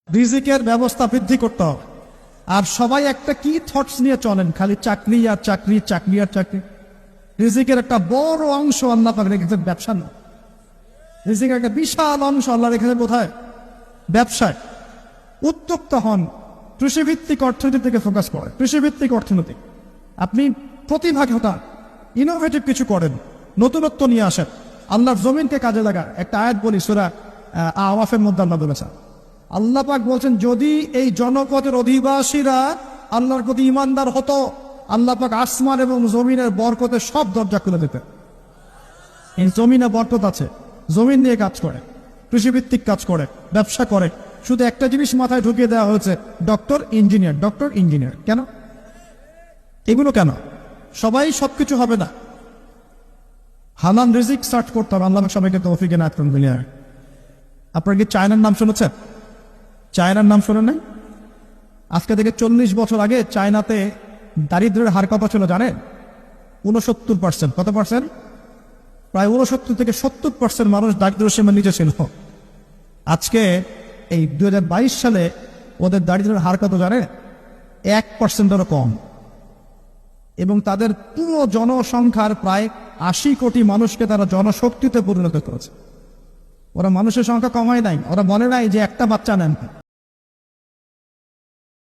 রিজিকের ব্যবস্থা বৃদ্ধি করতে হবে। আর সবাই একটা কি থটস নিয়ে চলেন, খালি চাকরি আর চাকরি, চাকরি আর চাকরি। রিজিকের একটা বড় অংশ আল্লাহ পাক রেখেছেন ব্যবসা না। রিজিকের একটা বিশাল অংশ আল্লাহ রেখেছেন কোথায়? ব্যবসায়। উদ্যোক্তা হন, কৃষিভিত্তিক অর্থনীতি থেকে ফোকাস করেন, কৃষিভিত্তিক অর্থনীতি। আপনি প্রতিভা ঘটান, ইনোভেটিভ কিছু করেন, নতুনত্ব নিয়ে আসেন, আল্লাহর জমিনকে কাজে লাগান। একটা আয়াত বলি সূরা আওয়াফের মধ্যে আল্লাহ বলেছেন, আল্লাহ পাক বলছেন যদি এই জনপদের অধিবাসীরা আল্লাহর প্রতি ইমানদার হতো, আল্লাহ পাক আসমান এবং জমিনের বরকতের সব দরজা খুলে দিতেন। এই জমিনে বরকত আছে, জমিন দিয়ে কাজ করে, কৃষিভিত্তিক কাজ করে, ব্যবসা করে। শুধু একটা জিনিস মাথায় ঢুকিয়ে দেওয়া হয়েছে, ডক্টর ইঞ্জিনিয়ার, ডক্টর ইঞ্জিনিয়ার। কেন এগুলো? কেন সবাই সবকিছু হবে না? হালাল রিজিক সার্চ করতে হবে। আল্লাহ সবাইকে তৌফিক এনায়েত করুন। আপনারা কি চায়নার নাম শুনেছেন? চায়নার নাম শোনেন নাই? আজকে থেকে 40 বছর আগে চায়নাতে দারিদ্র্যের হার কত ছিল জানেন? 69%। কত পার্সেন্ট? প্রায় 69 থেকে 70% মানুষ দারিদ্র্য সীমার নিচে ছিল। আজকে এই 2022 সালে ওদের দারিদ্র্যের হার কত জানে? 1%-এরও কম। এবং তাদের পুরো জনসংখ্যার প্রায় 80 কোটি মানুষকে তারা জনশক্তিতে পরিণত করেছে। ওরা মানুষের সংখ্যা কমায় নাই, ওরা বলে নাই যে একটা বাচ্চা নেন।